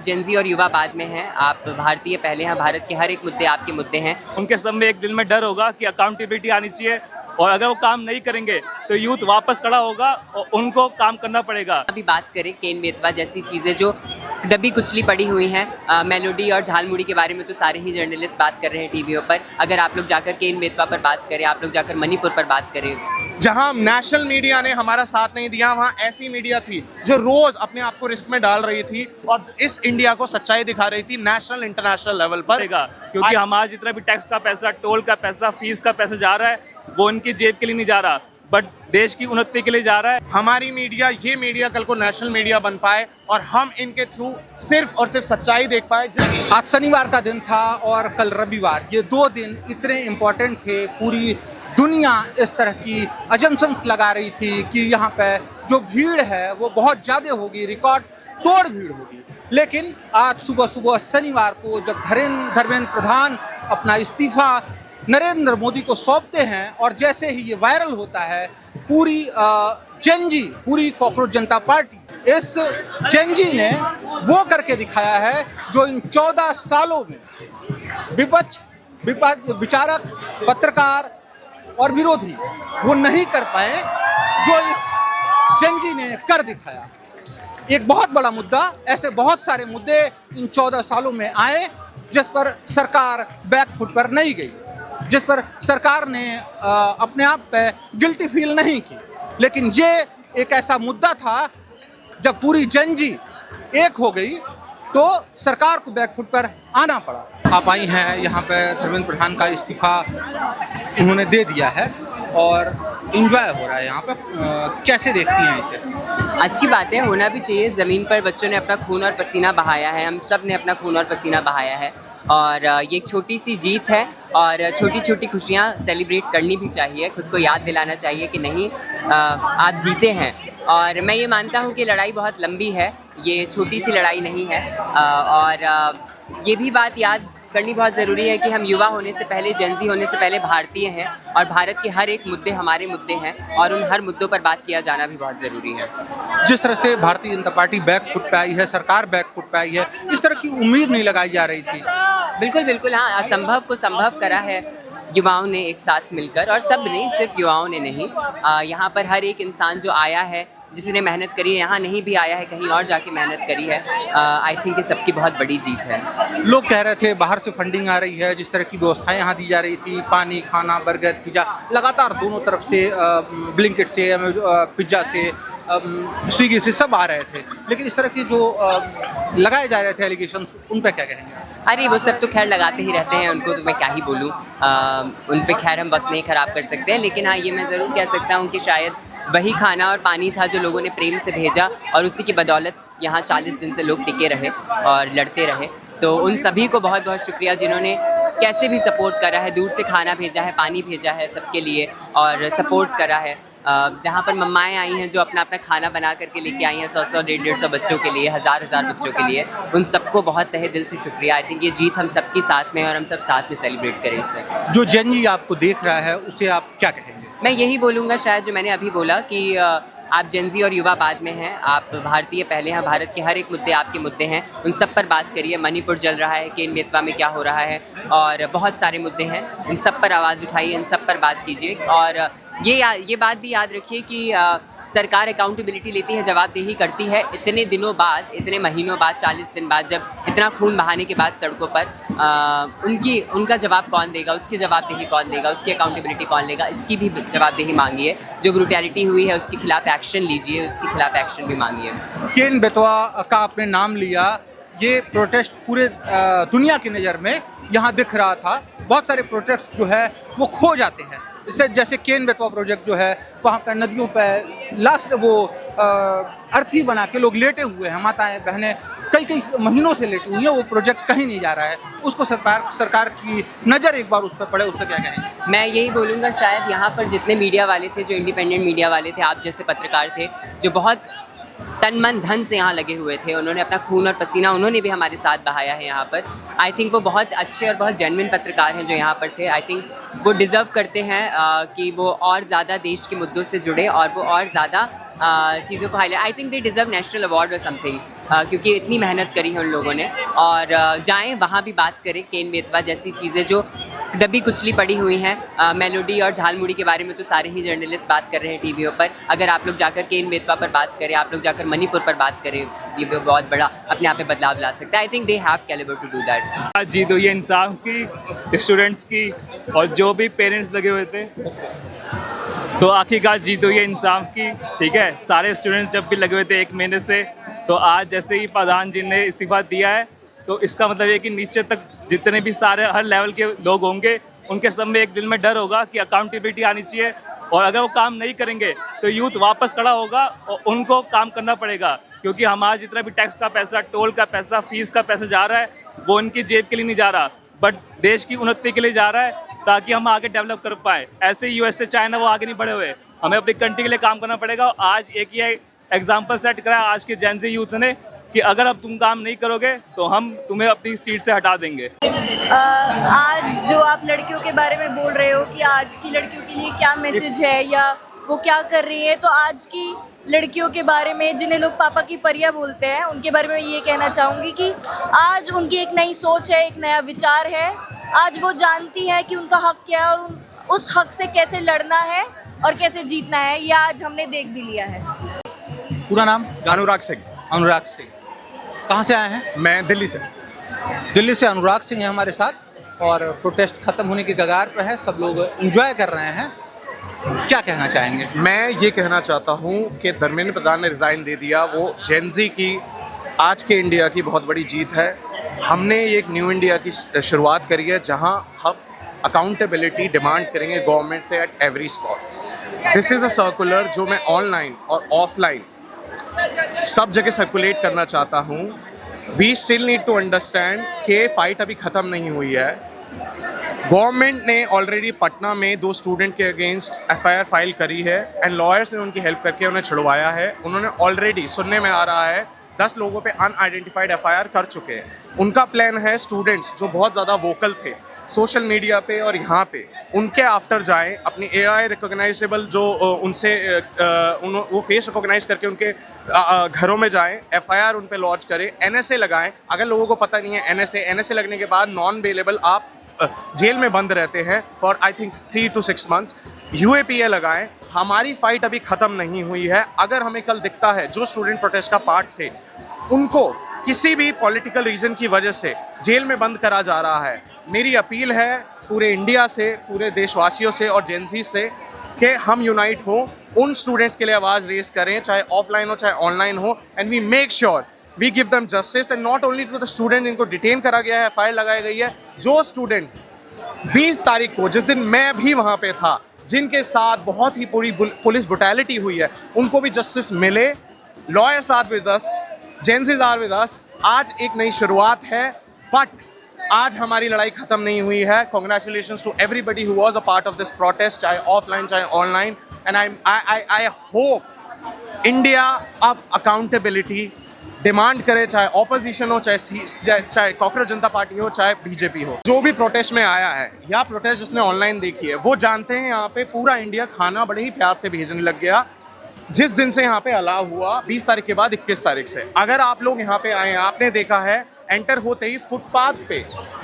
Gen Z और युवा बाद में हैं, आप भारतीय पहले हैं, भारत के हर एक मुद्दे आपके मुद्दे हैं। उनके सब में एक दिल में डर होगा कि अकाउंटेबिलिटी आनी चाहिए, और अगर वो काम नहीं करेंगे तो यूथ वापस खड़ा होगा और उनको काम करना पड़ेगा। अभी बात करें केन बेतवा जैसी चीज़ें जो दबी कुचली पड़ी हुई हैं, मेलोडी और झालमुड़ी के बारे में तो सारे ही जर्नलिस्ट बात कर रहे हैं टीवीओ पर। अगर आप लोग जाकर केन बेतवा पर बात करें, आप लोग जाकर मणिपुर पर बात करें, जहां नेशनल मीडिया ने हमारा साथ नहीं दिया, वहां ऐसी मीडिया थी जो रोज अपने आप को रिस्क में डाल रही थी और इस इंडिया को सच्चाई दिखा रही थी नेशनल इंटरनेशनल लेवल पर। क्योंकि हमारा जितना भी टैक्स का पैसा, टोल का पैसा, फीस का पैसा जा रहा है वो उनकी जेब के लिए नहीं जा रहा, बट देश की उन्नति के लिए जा रहा है। हमारी मीडिया, ये मीडिया कल को नेशनल मीडिया बन पाए और हम इनके थ्रू सिर्फ और सिर्फ सच्चाई देख पाए। आज शनिवार का दिन था और कल रविवार, ये 2 दिन इतने इम्पोर्टेंट थे। पूरी दुनिया इस तरह की अजम्पशंस लगा रही थी कि यहाँ पे जो भीड़ है वो बहुत ज़्यादा होगी, रिकॉर्ड तोड़ भीड़ होगी। लेकिन आज सुबह सुबह शनिवार को जब धर्मेंद्र प्रधान अपना इस्तीफा नरेंद्र मोदी को सौंपते हैं और जैसे ही ये वायरल होता है, पूरी जेनजी, पूरी कॉकरोच जनता पार्टी, इस जेनजी ने वो करके दिखाया है जो इन 14 सालों में विपक्ष, विचारक, पत्रकार और विरोधी वो नहीं कर पाए, जो इस जेनजी ने कर दिखाया। एक बहुत बड़ा मुद्दा, ऐसे बहुत सारे मुद्दे इन 14 सालों में आए जिस पर सरकार बैकफुट पर नहीं गई, जिस पर सरकार ने अपने आप पे गिल्टी फील नहीं की। लेकिन ये एक ऐसा मुद्दा था जब पूरी जेनजी एक हो गई तो सरकार को बैकफुट पर आना पड़ा। आप आई हैं यहाँ पे, धर्मेंद्र प्रधान का इस्तीफा उन्होंने दे दिया है और एंजॉय हो रहा है यहाँ पे, कैसे देखती हैं इसे? अच्छी बात है, होना भी चाहिए। ज़मीन पर बच्चों ने अपना खून और पसीना बहाया है, हम सब ने अपना खून और पसीना बहाया है और ये एक छोटी सी जीत है और छोटी छोटी खुशियाँ सेलिब्रेट करनी भी चाहिए। खुद को याद दिलाना चाहिए कि नहीं, आप जीते हैं। और मैं ये मानता हूँ कि लड़ाई बहुत लंबी है, ये छोटी सी लड़ाई नहीं है। और ये भी बात याद करनी बहुत ज़रूरी है कि हम युवा होने से पहले, जेंजी होने से पहले भारतीय हैं और भारत के हर एक मुद्दे हमारे मुद्दे हैं और उन हर मुद्दों पर बात किया जाना भी बहुत ज़रूरी है। जिस तरह से भारतीय जनता पार्टी बैकफुट पे आई है, सरकार बैकफुट पे आई है, इस तरह की उम्मीद नहीं लगाई जा रही थी। बिल्कुल बिल्कुल, हाँ, असंभव को संभव करा है युवाओं ने एक साथ मिलकर, और सब नहीं, सिर्फ युवाओं ने नहीं। यहाँ पर हर एक इंसान जो आया है, जिसने मेहनत करी है, यहाँ नहीं भी आया है, कहीं और जाके मेहनत करी है, आई थिंक ये सबकी बहुत बड़ी जीत है। लोग कह रहे थे बाहर से फंडिंग आ रही है, जिस तरह की व्यवस्थाएं यहाँ दी जा रही थी, पानी, खाना, बर्गर, पिज़्ज़ा, लगातार दोनों तरफ से, ब्लिंकिट से, पिज़्ज़ा से, स्विगी से सब आ रहे थे। लेकिन इस तरह की जो लगाए जा रहे थे एलिगेशन, उन पर क्या कहेंगे? अरे वो सब तो खैर लगाते ही रहते हैं, उनको तो मैं क्या ही बोलूँ, उन पे खैर हम वक्त नहीं ख़राब कर सकते हैं। लेकिन हाँ, ये मैं ज़रूर कह सकता हूँ कि शायद वही खाना और पानी था जो लोगों ने प्रेम से भेजा और उसी की बदौलत यहाँ 40 दिन से लोग टिके रहे और लड़ते रहे। तो उन सभी को बहुत बहुत शुक्रिया जिन्होंने कैसे भी सपोर्ट करा है, दूर से खाना भेजा है, पानी भेजा है सबके लिए और सपोर्ट करा है। जहाँ पर मम्माएँ आई हैं जो अपना अपना खाना बना करके लेके आई हैं, 100-100, 150-150 बच्चों के लिए, 1000-1000 बच्चों के लिए, उन सबको बहुत तहे दिल से शुक्रिया। आई थिंक ये जीत हम सबके साथ में और हम सब साथ में सेलिब्रेट करें इसे। जो जेनजी आपको देख रहा है उसे आप क्या कहेंगे? मैं यही बोलूँगा शायद जो मैंने अभी बोला कि आप जेंजी और युवा बाद में हैं, आप भारतीय पहले हैं, भारत के हर एक मुद्दे आपके मुद्दे हैं, उन सब पर बात करिए। मणिपुर जल रहा है, केन बेतवा में क्या हो रहा है और बहुत सारे मुद्दे हैं, इन सब पर आवाज़ उठाइए, इन सब पर बात कीजिए। और ये बात भी याद रखिए कि सरकार अकाउंटेबिलिटी लेती है, जवाबदेही करती है। इतने दिनों बाद, इतने महीनों बाद, 40 दिन बाद, जब इतना खून बहाने के बाद सड़कों पर, उनका जवाब कौन देगा, उसकी जवाबदेही कौन देगा, उसकी अकाउंटेबिलिटी कौन लेगा, इसकी भी जवाबदेही मांगिए। जो ब्रूटैलिटी हुई है उसके खिलाफ एक्शन लीजिए, उसके खिलाफ एक्शन भी मांगिए। केन बेतवा का आपने नाम लिया, ये प्रोटेस्ट पूरे दुनिया की नज़र में यहाँ दिख रहा था। बहुत सारे प्रोटेस्ट जो है वो खो जाते हैं, इससे जैसे केन बेतवा प्रोजेक्ट जो है, वहाँ पर नदियों पर लास्ट वो अर्थी बना के लोग लेटे हुए हैं, माताएं बहनें कई महीनों से लेटी हुई हैं, वो प्रोजेक्ट कहीं नहीं जा रहा है। उसको सरकार की नज़र एक बार उस पर पड़े, उसका क्या कहेंगे? मैं यही बोलूँगा, शायद यहाँ पर जितने मीडिया वाले थे, जो इंडिपेंडेंट मीडिया वाले थे, आप जैसे पत्रकार थे, जो बहुत तन मन धन से यहाँ लगे हुए थे, उन्होंने अपना खून और पसीना उन्होंने भी हमारे साथ बहाया है यहाँ पर। आई थिंक वो बहुत अच्छे और बहुत जेन्युइन पत्रकार हैं जो यहाँ पर थे। आई थिंक वो डिज़र्व करते हैं कि वो और ज़्यादा देश के मुद्दों से जुड़े और वो और ज़्यादा चीज़ों को highlight. I think they deserve national award और समथिंग, क्योंकि इतनी मेहनत करी है उन लोगों ने। और जाएं वहाँ भी बात करें केन बेतवा जैसी चीज़ें जो दबी कुचली पड़ी हुई हैं। मेलोडी और झालमुड़ी के बारे में तो सारे ही जर्नलिस्ट बात कर रहे हैं टीवीओ पर। अगर आप लोग जाकर केन बेतवा पर बात करें, आप लोग जाकर मणिपुर पर बात करें, ये भी बहुत बड़ा अपने आप में बदलाव ला सकता है। I think they have calibre to do that. आज जीत हुई है इंसाफ की, स्टूडेंट्स की, और जो भी पेरेंट्स लगे हुए थे, तो आखिरकार जीत हुई है इंसाफ की। ठीक है, सारे स्टूडेंट्स जब भी लगे हुए थे 1 महीने से, तो आज जैसे ही प्रधान जी ने इस्तीफा दिया है, तो इसका मतलब ये कि नीचे तक जितने भी सारे हर लेवल के लोग होंगे, उनके सब में एक दिल में डर होगा कि अकाउंटेबिलिटी आनी चाहिए, और अगर वो काम नहीं करेंगे तो यूथ वापस खड़ा होगा और उनको काम करना पड़ेगा। क्योंकि हमारा जितना भी टैक्स का पैसा, टोल का पैसा, फीस का पैसा जा रहा है, वो उनकी जेब के लिए नहीं जा रहा, बट देश की उन्नति के लिए जा रहा है, ताकि हम आगे डेवलप कर पाए। ऐसे यूएसए, चाइना वो आगे नहीं बढ़े हुए, हमें अपनी कंट्री के लिए काम करना पड़ेगा। आज एक ये एग्जाम्पल सेट करा आज के जेन ज़ी यूथ ने कि अगर अब तुम काम नहीं करोगे तो हम तुम्हें अपनी सीट से हटा देंगे। आज जो आप लड़कियों के बारे में बोल रहे हो कि आज की लड़कियों के लिए क्या मैसेज है या वो क्या कर रही है, तो आज की लड़कियों के बारे में जिन्हें लोग पापा की परियां बोलते हैं, उनके बारे में ये कहना चाहूँगी कि आज उनकी एक नई सोच है, एक नया विचार है। आज वो जानती है कि उनका हक क्या है और उस हक से कैसे लड़ना है और कैसे जीतना है। ये आज हमने देख भी लिया है। पूरा नाम? अनुराग सिंह। अनुराग सिंह। कहाँ से आए हैं? मैं दिल्ली से। दिल्ली से अनुराग सिंह है हमारे साथ, और प्रोटेस्ट खत्म होने की कगार पे है, सब लोग एंजॉय कर रहे हैं। क्या कहना चाहेंगे? मैं ये कहना चाहता हूँ कि धर्मेंद्र प्रधान ने रिज़ाइन दे दिया, वो जेन ज़ी की, आज के इंडिया की बहुत बड़ी जीत है। हमने एक न्यू इंडिया की शुरुआत करी है, जहाँ हम अकाउंटेबिलिटी डिमांड करेंगे गवर्नमेंट से at every spot. This is a circular जो मैं ऑनलाइन और ऑफलाइन सब जगह सर्कुलेट करना चाहता हूँ। We still need to understand कि फ़ाइट अभी ख़त्म नहीं हुई है। गवर्नमेंट ने ऑलरेडी पटना में 2 स्टूडेंट के अगेंस्ट एफआईआर फाइल करी है, एंड लॉयर्स ने उनकी हेल्प करके उन्हें छुड़वाया है। उन्होंने ऑलरेडी, सुनने में आ रहा है, 10 लोगों पे अनआइडेंटिफाइड एफआईआर कर चुके हैं। उनका प्लान है स्टूडेंट्स जो बहुत ज़्यादा वोकल थे सोशल मीडिया पे और यहाँ पे, उनके आफ्टर जाएं, अपनी एआई रिकॉग्नाइजेबल जो उनसे वो फेस रिकॉग्नाइज करके उनके घरों में जाएं, एफआईआर उन पे लॉन्च करें, एनएसए लगाएं। अगर लोगों को पता नहीं है, एनएसए लगने के बाद नॉन बेलेबल आप जेल में बंद रहते हैं for I think 3 to 6 months। UAPA लगाएं। हमारी फाइट अभी ख़त्म नहीं हुई है। अगर हमें कल दिखता है जो स्टूडेंट प्रोटेस्ट का पार्ट थे, उनको किसी भी पॉलिटिकल रीज़न की वजह से जेल में बंद करा जा रहा है, मेरी अपील है पूरे इंडिया से, पूरे देशवासियों से और जेन ज़ी से कि हम यूनाइट हो, उन स्टूडेंट्स के लिए आवाज़ रेज करें, चाहे ऑफलाइन हो चाहे ऑनलाइन हो, and we make sure we give them justice, and not only to the student इनको डिटेन करा गया है, फाइल लगाई गई है। जो स्टूडेंट 20 तारीख को, जिस दिन मैं भी वहाँ पे था, जिनके साथ बहुत ही पूरी पुलिस ब्रुटैलिटी हुई है, उनको भी जस्टिस मिले। Lawyers are with us, Gen Zs are with us. आज एक नई शुरुआत है, बट आज हमारी लड़ाई खत्म नहीं हुई है। Congratulations to everybody who was a part of this protest, चाहे ऑफलाइन चाहे online, and I hope India अब अकाउंटेबिलिटी डिमांड करे, चाहे ऑपोजिशन हो, चाहे कॉकरोच जनता पार्टी हो, चाहे बीजेपी हो। जो भी प्रोटेस्ट में आया है या प्रोटेस्ट जिसने ऑनलाइन देखी है, वो जानते हैं यहाँ पे पूरा इंडिया खाना बड़े ही प्यार से भेजने लग गया जिस दिन से यहाँ पे अलाउ हुआ, 20 तारीख के बाद 21 तारीख से। अगर आप लोग यहाँ पे आए हैं, आपने देखा है एंटर होते ही फुटपाथ पे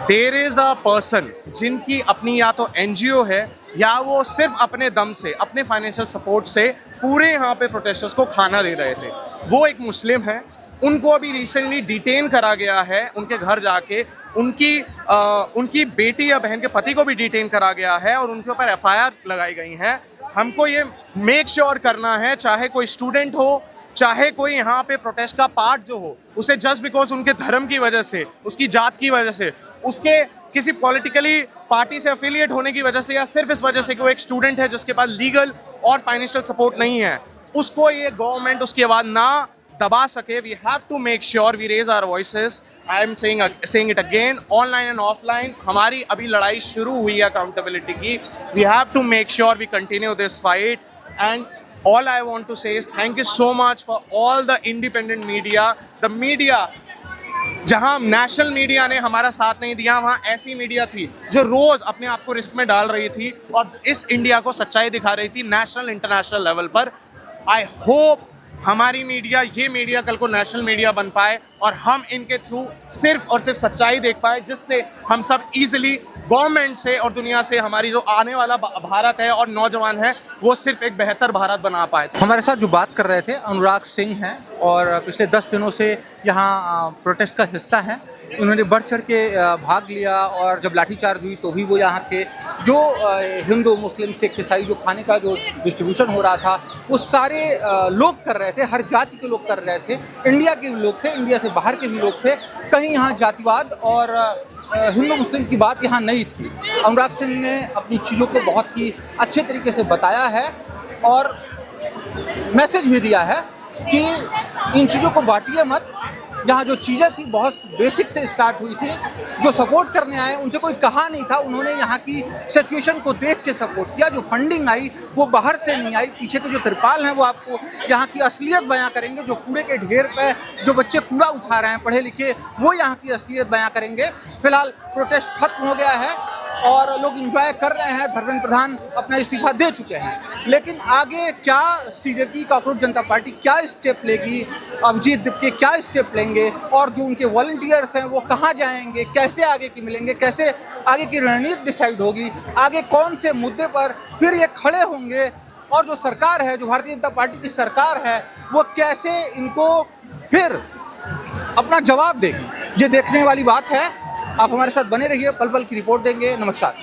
देयर इज अ पर्सन जिनकी अपनी या तो एनजीओ है या वो सिर्फ अपने दम से, अपने फाइनेंशियल सपोर्ट से पूरे यहाँ पे प्रोटेस्टर्स को खाना दे रहे थे। वो एक मुस्लिम है, उनको अभी रिसेंटली डिटेन करा गया है, उनके घर जाके उनकी बेटी या बहन के पति को भी डिटेन करा गया है और उनके ऊपर एफआईआर लगाई गई हैं। हमको ये मेक श्योर करना है, चाहे कोई स्टूडेंट हो, चाहे कोई यहाँ पे प्रोटेस्ट का पार्ट जो हो, उसे जस्ट बिकॉज उनके धर्म की वजह से, उसकी जात की वजह से, उसके किसी पॉलिटिकली पार्टी से एफिलिएट होने की वजह से, या सिर्फ इस वजह से कि वो एक स्टूडेंट है जिसके पास लीगल और फाइनेंशियल सपोर्ट नहीं है, उसको ये गवर्नमेंट उसकी आवाज़ ना दबा सके। We have to make sure we raise our voices. I am saying it again, online and offline हमारी अभी लड़ाई शुरू हुई है अकाउंटेबिलिटी की। We have to make sure we continue this fight, and all I want to say is thank you so much for all the independent media, the media जहां national media ने हमारा साथ नहीं दिया, वहां ऐसी मीडिया थी जो रोज अपने आप को रिस्क में डाल रही थी और इस इंडिया को सच्चाई दिखा रही थी नेशनल इंटरनेशनल लेवल पर। आई होप हमारी मीडिया, ये मीडिया कल को नेशनल मीडिया बन पाए और हम इनके थ्रू सिर्फ और सिर्फ सच्चाई देख पाए, जिससे हम सब इजीली गवर्नमेंट से और दुनिया से हमारी जो आने वाला भारत है और नौजवान है वो सिर्फ एक बेहतर भारत बना पाए। हमारे साथ जो बात कर रहे थे अनुराग सिंह हैं और पिछले 10 दिनों से यहाँ प्रोटेस्ट का हिस्सा हैं। उन्होंने बढ़ चढ़ के भाग लिया और जब लाठीचार्ज हुई तो भी वो यहाँ थे। जो हिंदू मुस्लिम सिख ईसाई जो खाने का जो डिस्ट्रीब्यूशन हो रहा था वो सारे लोग कर रहे थे, हर जाति के लोग कर रहे थे, इंडिया के भी लोग थे, इंडिया से बाहर के भी लोग थे। कहीं यहाँ जातिवाद और हिंदू मुस्लिम की बात यहाँ नहीं थी। अनुराग सिंह ने अपनी चीज़ों को बहुत ही अच्छे तरीके से बताया है और मैसेज भी दिया है कि इन चीज़ों को बांटिए मत। यहाँ जो चीज़ें थी बहुत बेसिक से स्टार्ट हुई थी, जो सपोर्ट करने आए उनसे कोई कहा नहीं था, उन्होंने यहाँ की सिचुएशन को देख के सपोर्ट किया। जो फंडिंग आई वो बाहर से नहीं आई, पीछे के जो तिरपाल हैं वो आपको यहाँ की असलियत बयां करेंगे। जो कूड़े के ढेर पे जो बच्चे कूड़ा उठा रहे हैं पढ़े लिखे, वो यहाँ की असलियत बयां करेंगे। फिलहाल प्रोटेस्ट खत्म हो गया है और लोग एंजॉय कर रहे हैं। धर्मेंद्र प्रधान अपना इस्तीफा दे चुके हैं, लेकिन आगे क्या सीजेपी कॉकरोच जनता पार्टी क्या स्टेप लेगी, अभिजीत दीपके क्या स्टेप लेंगे और जो उनके वॉलंटियर्स हैं वो कहाँ जाएंगे, कैसे आगे की मिलेंगे, कैसे आगे की रणनीति डिसाइड होगी, आगे कौन से मुद्दे पर फिर ये खड़े होंगे और जो सरकार है, जो भारतीय जनता पार्टी की सरकार है, वो कैसे इनको फिर अपना जवाब देगी, ये देखने वाली बात है। आप हमारे साथ बने रहिए, पल पल की रिपोर्ट देंगे। नमस्कार।